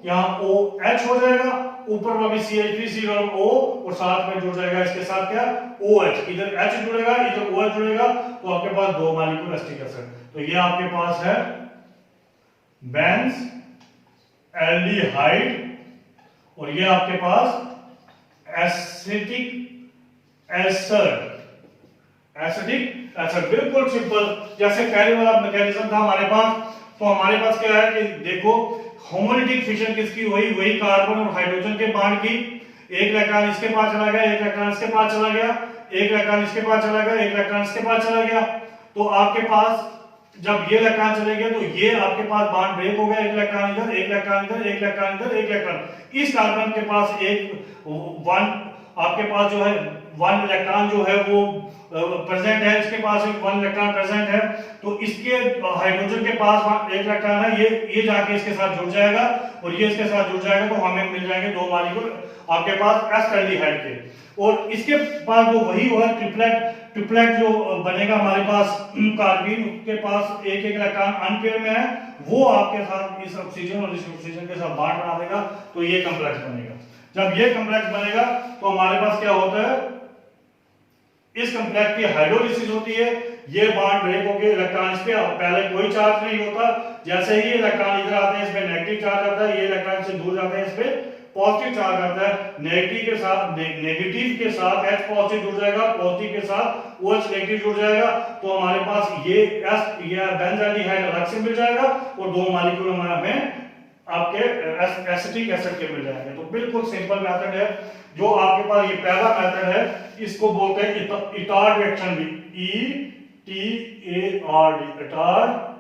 यहां OH हो जाएगा, ऊपर में भी CH3 C डबल O, और साथ में जुड़ जाएगा इसके साथ क्या OH, इधर H जुड़ेगा इधर OH जुड़ेगा, तो आपके पास दो मॉलिक्यूल एसिटिक एसिड। तो ये आपके पास है बेंज एल्डिहाइड, और ये आपके पास एसिटिक एसिड, एसिटिक एसिड। बिल्कुल सिंपल, जैसे पहले वाला मैकेनिज्म था हमारे पास। तो हमारे पास क्या है कि देखो होमोलिटिक फिशन किसकी हुई, वही कार्बन और हाइड्रोजन के बॉन्ड की। एक इलेक्ट्रॉन इसके पास चला गया, एक इलेक्ट्रॉन इसके पास चला गया, एक इलेक्ट्रॉन इसके पास चला गया, एक इलेक्ट्रॉन इसके पास चला गया। तो आपके पास जब ये इलेक्ट्रॉन चले गए तो ये आपके पास बॉन्ड ब्रेक हो गया, एक इलेक्ट्रॉन इधर, एक इलेक्ट्रॉन इधर, एक इलेक्ट्रॉन इधर, एक इलेक्ट्रॉन। इस कार्बन के पास एक वन, आपके पास जो है वन इलेक्ट्रॉन जो है वो प्रेजेंट है, इसके पास एक वन इलेक्ट्रॉन प्रेजेंट है, तो इसके हाइड्रोजन के पास एक इलेक्ट्रॉन है, ये जाके इसके साथ जुड़ जाएगा और ये इसके साथ जुड़ जाएगा, तो हमें मिल जाएंगे दो मॉलिक्यूल आपके पास एस्टाल्डिहाइड के। और इसके बाद जो वही होगा ट्रिपलेट जो बनेगा हमारे पास कार्बीन के पास एक एक इलेक्ट्रॉन अनपेयर में है, वो आपके साथ इस ऑक्सीजन और इस ऑक्सीजन के साथ बॉन्ड बना देगा, तो ये कॉम्प्लेक्स बनेगा। जब ये कॉम्प्लेक्स बनेगा तो हमारे पास क्या होता है, इस कॉम्प्लेक्स की हाइड्रोलिसिस होती है, ये बॉन्ड ब्रेक होकर इलेक्ट्रॉन इस पे पहले कोई चार्ज नहीं होता, जैसे ही इलेक्ट्रॉन इधर आते हैं इस पे नेगेटिव चार्ज आता है, ये इलेक्ट्रॉन से दूर जाते हैं इस पे पॉजिटिव चार्ज आता है। नेगेटिव के साथ H पॉजिटिव जुड़ जाएगा, पॉजिटिव के साथ OH नेगेटिव जुड़ जाएगा, तो हमारे पास ये बेंजाल्डिहाइड अलग से मिल जाएगा और दो मॉलिक्यूल हमें आपके एसिटिक एसिड के मिल जाएंगे। तो बिल्कुल सिंपल मेथड है जो आपके पास, ये पहला मेथड है, इसको बोलते हैं इटार्ड रिएक्शन भी, ETARD, इटार्ड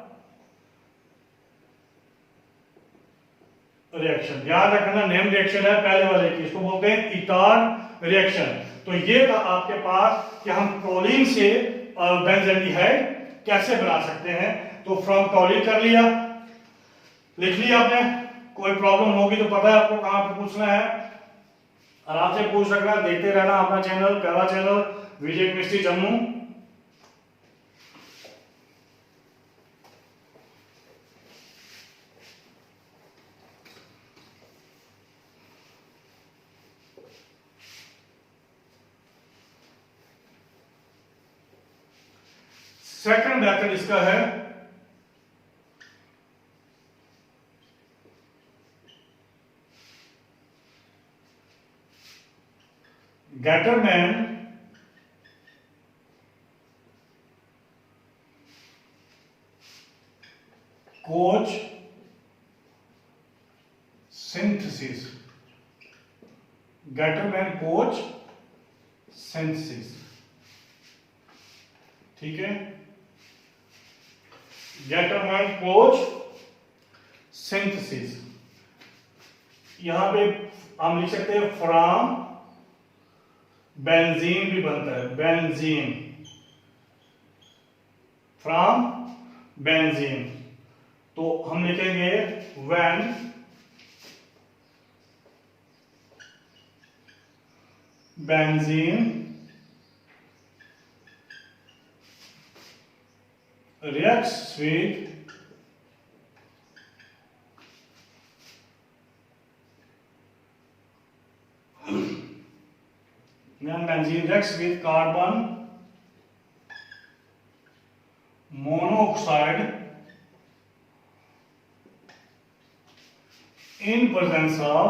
रिएक्शन। याद रखना नेम रिएक्शन है पहले वाले की, इसको बोलते हैं इटार्ड रिएक्शन। तो ये था आपके पास कि हम टॉलिन से बेंजाल्डिहाइड कैसे बना सकते हैं। तो फ्रॉम टॉलिन कर लिया, लिख लिया आपने, कोई प्रॉब्लम होगी तो पता है आपको कहां पे पूछना है, आराम से पूछ सकना। देखते रहना अपना चैनल, पहला चैनल विजय केमिस्ट्री जम्मू। सेकंड मेथड इसका है Gattermann coach synthesis, Gattermann coach synthesis, ठीक है। गैटरमैन कोच सिंथेसिस, यहां पे हम लिख सकते हैं फ्रॉम बेंजीन भी बनता है, बेंजीन, फ्रॉम बेंजीन, तो हम लिखेंगे when benzene reacts with when benzene reacts with carbon monoxide in presence of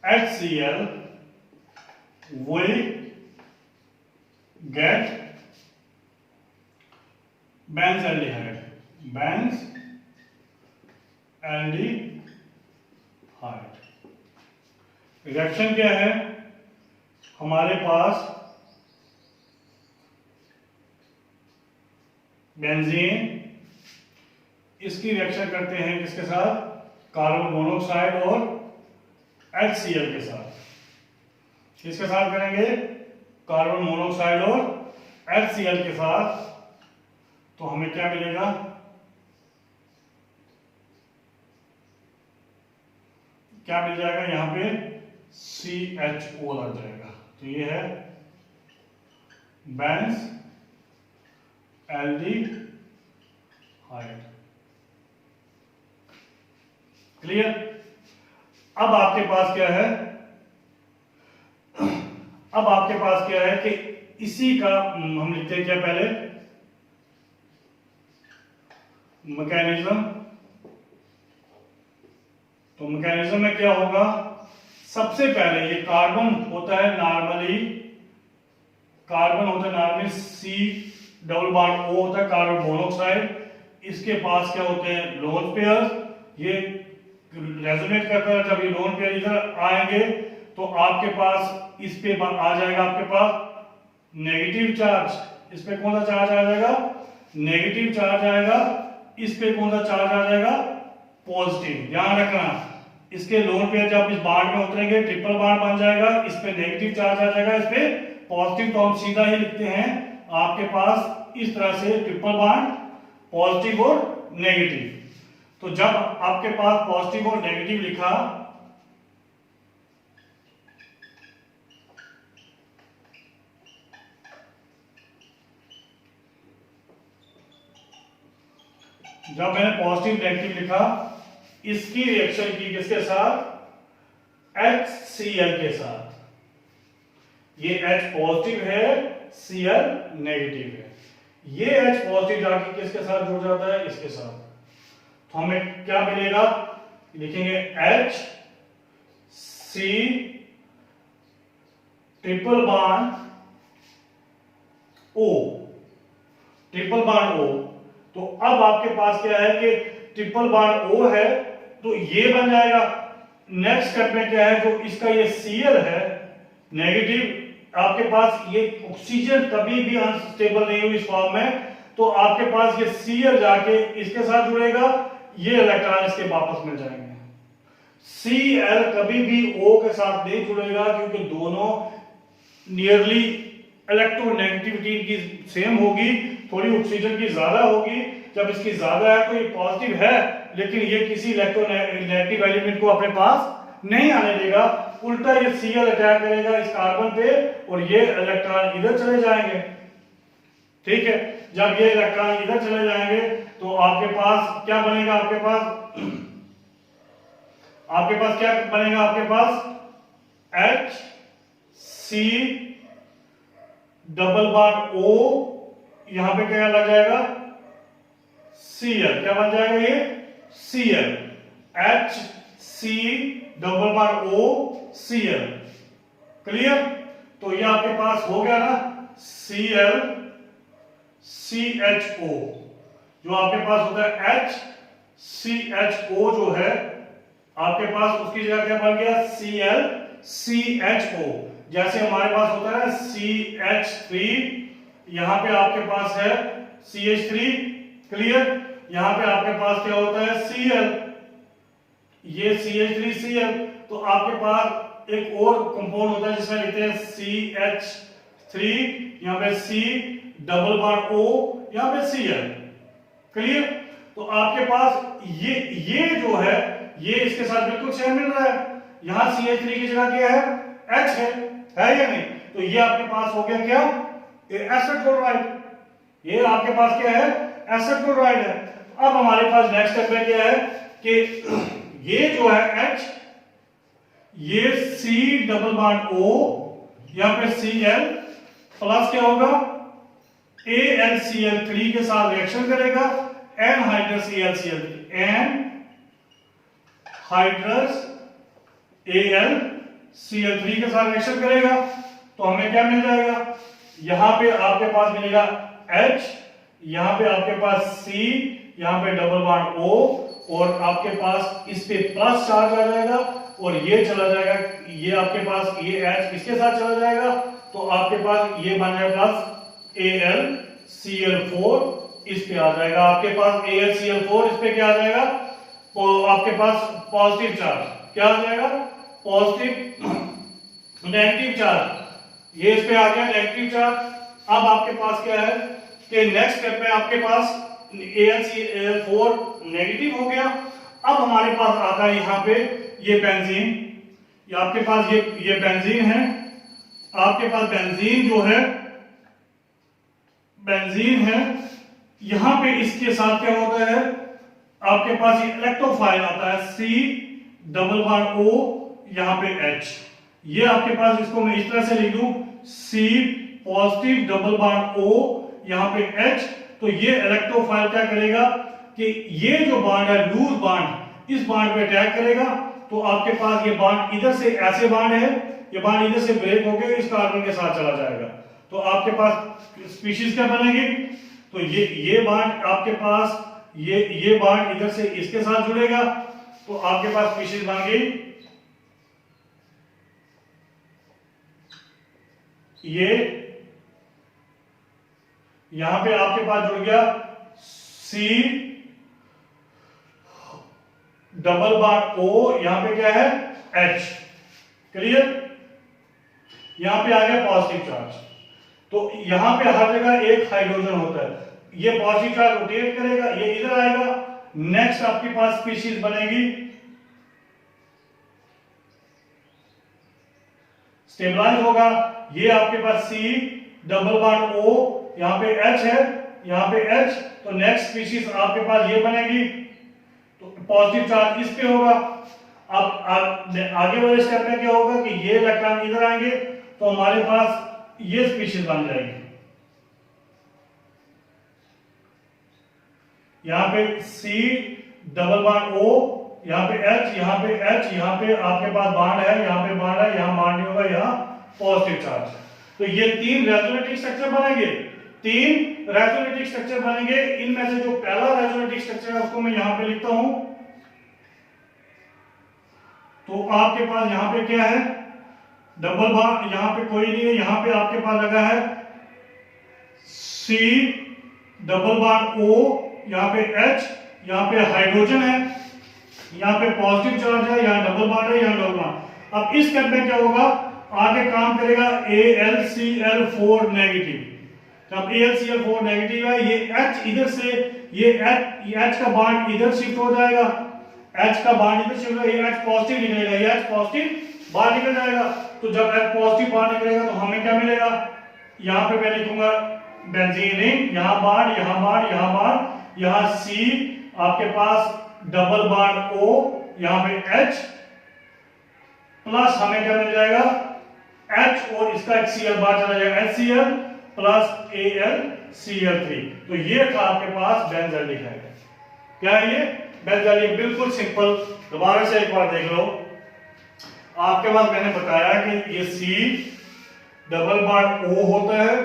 HCl, we get benzaldehyde, benzaldehyde। Reaction क्या है, हमारे पास बेंजीन, इसकी रिएक्शन करते हैं किसके साथ, कार्बन मोनोऑक्साइड और HCl के साथ। किसके साथ करेंगे, कार्बन मोनोऑक्साइड और HCl के साथ, तो हमें क्या मिलेगा, क्या मिल जाएगा, यहां पे CHO लग जाएगा, तो ये है बेंज़ल्डिहाइड। क्लियर। अब आपके पास क्या है, अब आपके पास क्या है कि इसी का हम लिखते हैं क्या पहले, मैकेनिज्म। तो मैकेनिज्म में क्या होगा, सबसे पहले ये कार्बन होता है नॉर्मली, कार्बन होता है normally C double bond O होता है कार्बन मोनोऑक्साइड, इसके पास क्या होते हैं लोन पेयर, ये रेजोनेट करता है, जब ये लोन पेयर इधर आएंगे तो आपके पास इस पे आ जाएगा आपके पास नेगेटिव चार्ज, इस पे कौन सा चार्ज आ जाएगा, नेगेटिव चार्ज आएगा, इस पे कौन सा चार्ज आ जाएगा, पॉजिटिव। ध्यान रखना, इसके लोन पे जब इस बाढ़ में उतरेंगे ट्रिपल बाढ़ बन जाएगा, इस पे नेगेटिव चार्ज आ जाएगा, इस पे पॉजिटिव, तो हम सीधा ही लिखते हैं आपके पास इस तरह से ट्रिपल बाढ़, पॉजिटिव और नेगेटिव। तो जब आपके पास पॉजिटिव और नेगेटिव लिखा, जब मैंने पॉजिटिव नेगेटिव लिखा, इसकी रिएक्शन की किसके साथ, HCl के साथ, ये H पॉजिटिव है, Cl नेगेटिव है, ये H पॉजिटिव जाके किसके साथ जुड़ जाता है, इसके साथ, तो हमें क्या मिलेगा, लिखेंगे HC triple bond O, triple bond O। तो अब आपके पास क्या है कि ट्रिपल बॉन्ड O है, तो ये बन जाएगा। नेक्स्ट स्टेप में क्या है, जो इसका ये Cl है नेगेटिव, आपके पास ये ऑक्सीजन कभी भी अनस्टेबल नहीं हुई इस फॉर्म में, तो आपके पास ये Cl जाके इसके साथ जुड़ेगा, ये इलेक्ट्रॉन इसके वापस मिल जाएंगे। Cl कभी भी O के साथ नहीं जुड़ेगा, क्योंकि दोनों नियरली इलेक्ट्रोनेगेटिविटी की सेम होगी, थोड़ी ऑक्सीजन की ज्यादा होगी। जब इसकी ज्यादा है तो ये पॉजिटिव है, लेकिन ये किसी इलेक्ट्रोनेगेटिव एलिमेंट को अपने पास नहीं आने देगा, उल्टा ये Cl अटैक करेगा इस कार्बन पे और ये इलेक्ट्रॉन इधर चले जाएंगे। ठीक है, जब ये इलेक्ट्रॉन इधर चले जाएंगे तो आपके पास क्या बनेगा, आपके पास क्या बनेगा, आपके पास HC डबल बॉन्ड O, यहां पे क्या लग जाएगा, Cl, क्या बन जाएगा ये Cl, C double bond O Cl। Clear? तो ये आपके पास हो गया ना Cl CHO, जो आपके पास होता है HCHO जो है आपके पास, उसकी जगह क्या बन गया Cl CHO। जैसे हमारे पास होता है CH3, यहां पे आपके पास है CH3। क्लियर? यहां पे आपके पास क्या होता है Cl, ये CH3Cl। तो आपके पास एक और कंपाउंड होता है जिसमें लिखते हैं CH3, यहां पे C डबल बॉन्ड O, यहां पे Cl। क्लियर? तो आपके पास ये जो है ये इसके साथ बिल्कुल सेम मिल रहा है। यहां CH3 की जगह क्या है H है या नहीं? तो ये आपके पास हो गया क्या एसिड क्लोराइड। ये आपके पास क्या है एसिड क्लोराइड है। अब हमारे पास नेक्स्ट स्टेप में क्या है कि ये जो है H, ये C डबल बॉन्ड O, यहां पे Cl प्लस क्या होगा AlCl3 के साथ रिएक्शन करेगा, एनहाइड्रस AlCl3, एनहाइड्रस AlCl3 के साथ रिएक्शन करेगा। तो हमें क्या मिल जाएगा, यहां पे आपके पास मिलेगा H, यहां पे आपके पास C, यहां पे डबल बॉन्ड O, और आपके पास इस पे प्लस चार्ज आ जाएगा और ये चला जाएगा, ये आपके पास ये H इसके साथ चला जाएगा, तो आपके पास ये बन जाएगा प्लस AlCl4 इस पे आ जाएगा। आपके पास AlCl4 इस पे क्या आ जाएगा, तो आपके पास पॉजिटिव चार्ज क्या आ जाएगा, पॉजिटिव नेगेटिव चार्ज, ये इस पे आ गया नेगेटिव चार्ज। अब आपके पास क्या है कि नेक्स्ट स्टेप में आपके पास AlCl4 नेगेटिव हो गया। अब हमारे पास आता है यहां पे ये बेंजीन, ये आपके पास ये बेंजीन है। आपके पास बेंजीन जो है बेंजीन है, यहां पे इसके साथ क्या होता है आपके पास ये इलेक्ट्रोफाइल आता है C डबल बॉन्ड O, यहां पे H। ये आपके पास, इसको मैं इस तरह से लिख दूं C positive double bond O, यहां पे H। तो ये इलेक्ट्रोफाइल क्या करेगा कि ये जो बॉन्ड है लूज बॉन्ड, इस बॉन्ड पे अटैक करेगा। तो आपके पास ये बॉन्ड इधर से ऐसे बॉन्ड है, ये बॉन्ड इधर से ब्रेक होकर इस कार्बन के साथ चला जाएगा। तो आपके पास स्पीशीज क्या बनेगी, तो ये बॉन्ड आपके पास ये बॉन्ड इधर से इसके साथ जुड़ेगा, तो आपके पास स्पीशीज बन गई ये, यहां पे आपके पास जुड़ गया C डबल बॉन्ड O, यहां पे क्या है H। क्लियर? यहां पे आ गया पॉजिटिव चार्ज। तो यहां पे हर जगह एक हाइड्रोजन होता है, ये पॉजिटिव चार्ज रोटेट करेगा, ये इधर आएगा। नेक्स्ट आपके पास स्पीशीज बनेगी स्टेबलाइज होगा, ये आपके पास C डबल बॉन्ड O, यहां पे H है, यहां पे H। तो नेक्स्ट स्पीशीज आपके पास ये बनेगी, तो पॉजिटिव चार्ज इस पे होगा। अब आगे वाले स्टेप में क्या होगा कि ये इलेक्ट्रॉन इधर आएंगे, तो हमारे पास ये स्पीशीज बन जाएगी। यहां पे C डबल बॉन्ड O, यहां पे H, यहां पे H, यहां पे आपके पास बॉन्ड है, यहां पे बॉन्ड है, यहां बॉन्ड नहीं होगा, यहां पॉजिटिव चार्ज। तो ये तीन रेजोनेटिव स्ट्रक्चर बनेंगे, तीन रेजोनेटिव स्ट्रक्चर बनेंगे। इनमें से जो पहला रेजोनेटिव स्ट्रक्चर है उसको मैं यहां पे लिखता हूं। तो आपके पास यहां पे क्या है, डबल बॉन्ड, यहां पे कोई नहीं है, यहां पे आपके पास लगा है C डबल बॉन्ड O, यहां पे H, यहां पे हाइड्रोजन है, यहां पे पॉजिटिव चार्ज है, यहां डबल बॉन्ड है, यहां डबल बॉन्ड। अब इस स्टेप में क्या होगा, आगे काम करेगा AlCl4 नेगेटिव। जब AlCl4 नेगेटिव है, ये H इधर से, ये H का बॉन्ड इधर शिफ्ट हो जाएगा, H का बॉन्ड इधर शिफ्ट हो जाएगा, ये H पॉजिटिव निकलेगा, ये H पॉजिटिव बाहर निकल जाएगा। तो जब H पॉजिटिव बाहर निकलेगा तो हमें क्या मिलेगा, यहां पे मैं लिखूंगा बेंजीन रिंग, यहां बॉन्ड, यहां बॉन्ड, यहां बॉन्ड, यहां C आपके पास डबल बॉन्ड O, यहां पे H, प्लस हमें क्या मिल जाएगा H और इसका HCl बाहर चला जाएगा, HCl प्लस AlCl3। तो ये था आपके पास बेंज़ल्डिहाइड। क्या है ये बेंजालियम, बिल्कुल सिंपल। दोबारा से एक बार देख लो, आपके पास मैंने बताया कि ये C डबल बॉन्ड O होता है,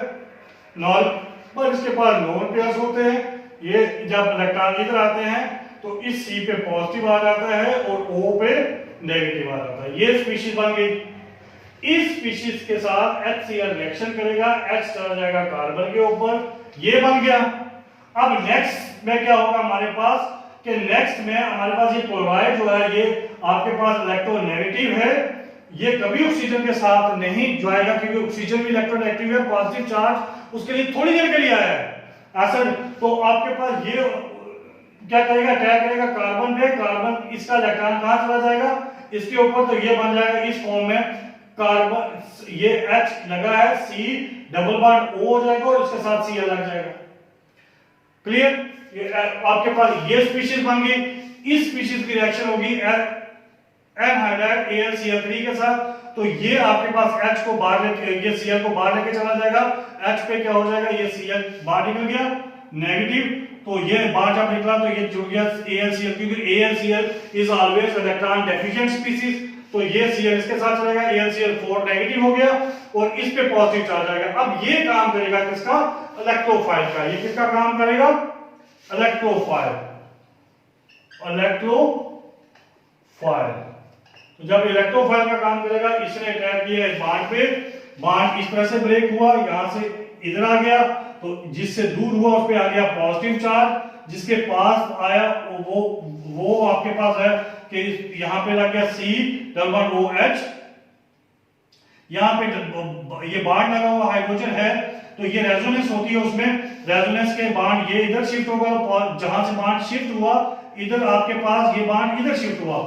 पर इसके पास लोन पेयर्स होते हैं। ये जब इलेक्ट्रॉन इधर आते हैं तो इस C पे पॉजिटिव आ जाता है और O पे नेगेटिव आ जाता है। ये स्पीशीज बन गई। इस स्पीशीज के साथ HCl रिएक्शन करेगा, H चला जाएगा कार्बन के ऊपर, ये बन गया। अब नेक्स्ट में क्या होगा हमारे पास कि नेक्स्ट में हमारे पास ये क्लोराइड जो है, ये आपके पास इलेक्ट्रोनेगेटिव है, ये कभी ऑक्सीजन के साथ नहीं जुड़ेगा क्योंकि ऑक्सीजन भी इलेक्ट्रोनेगेटिव है, पॉजिटिव चार्ज उसके लिए थोड़ी देर के लिए आया है एसिड। तो आपके पास ये क्या करेगा, अटैक करेगा कार्बन पे, कार्बन इसका इलेक्ट्रॉन कहां चला जाएगा, इसके ऊपर, तो ये बन जाएगा इस फॉर्म में कार्बन, ये H लगा है, C डबल बॉन्ड O हो जाएगा और इसके साथ Cl लग जाएगा। क्लियर? ये आपके पास ये स्पीशीज बन गई। इस स्पीशीज की रिएक्शन होगी एनहाइड्राइड AlCl3 के साथ, तो ये आपके पास H को बाहर लेके, ये Cl को बाहर लेके चला जाएगा, H पे क्या हो जाएगा, ये Cl बाहर निकल गया नेगेटिव, तो ये बाहर जब निकला तो ये जुड़ गया AlCl, क्योंकि AlCl is always electron deficient species, तो ये Cl इसके साथ चलेगा, AlCl4 नेगेटिव हो गया और इस पे पॉजिटिव चार्ज आएगा। अब ये काम करेगा किसका, इलेक्ट्रोफाइल का। ये किसका काम करेगा, इलेक्ट्रोफाइल, इलेक्ट्रोफाइल। तो जब इलेक्ट्रोफाइल का काम करेगा, इसने अटैक किया इस बॉन्ड पे, बॉन्ड इस तरह से ब्रेक हुआ, यहां से इधर आ गया, तो जिससे दूर हुआ उस पे आ गया पॉजिटिव चार्ज, जिसके पास आया वो आपके पास है कि यहां पे लग गया C डबल बॉन्ड OH, यहां पे ये बॉन्ड लगा हुआ हाइड्रोजन है, तो ये रेजोनेंस होती है, उसमें रेजोनेंस के बॉन्ड ये इधर शिफ्ट होगा, जहां से बॉन्ड शिफ्ट हुआ इधर आपके पास ये बॉन्ड इधर शिफ्ट हुआ,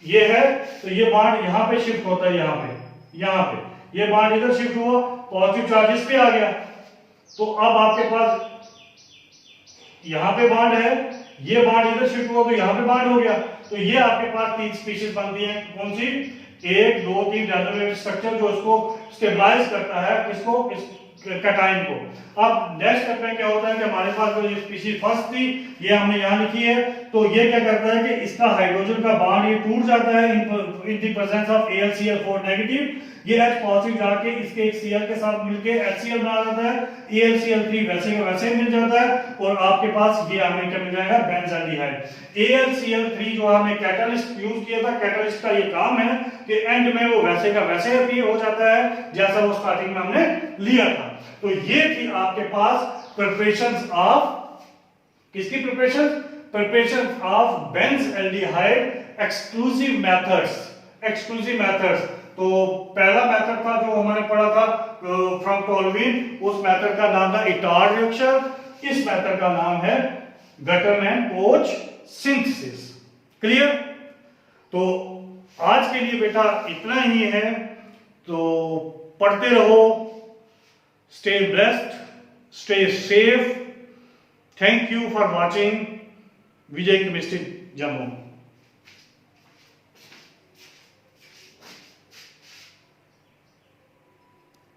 ये है, तो ये बॉन्ड यहां पे शिफ्ट होता है, यहां पे ये बॉन्ड इधर शिफ्ट हुआ, पॉजिटिव चार्ज इस पे आ गया, तो अब आपके पास यहां पे बॉन्ड है, ये बॉन्ड इधर शिफ्ट हुआ तो यहां पे बॉन्ड हो गया, तो ये आपके पास तीन स्पीशीज बनती हैं। कौन सी, 1 2 3 रेजोनेंस स्ट्रक्चर जो इसको स्टेबलाइज करता है, किसको, कैटायन को। अब नेक्स्ट स्टेप में क्या होता है कि हमारे पास जो ये स्पीशीज फर्स्ट थी, ये हमने यहां लिखी है, तो ये क्या करता है कि इसका हाइड्रोजन का बॉन्ड ये टूट जाता है in the presence of AlCl4 negative, ये H पॉजिटिव जाके इसके एक Cl के साथ मिलके HCl बना जाता है, AlCl3 वैसे का वैसे मिल जाता है और आपके पास ये हमें क्या मिल जाएगा, बेंजाल्डिहाइड। AlCl3 जो हमने कैटलिस्ट यूज किया था, कैटलिस्ट का ये काम है कि एंड में वो वैसे का वैसे अपीयर हो जाता है जैसा वो स्टार्टिंग में हमने लिया था। तो ये थी आपके पास प्रिपरेशंस ऑफ, किसकी preparation, preparation of benzaldehyde exclusive methods, exclusive methods. तो पहला मेथड था जो हमने पढ़ा था फ्रॉम टोल्वीन, उस मेथड का नाम था इटार्ड रिएक्शन, इस मेथड का नाम है गटरमैन-कोच सिंथेसिस। क्लियर? तो आज के लिए बेटा इतना ही है, तो पढ़ते रहो, stay blessed, stay safe. Thank you for watching Vijay chemistry Jammu.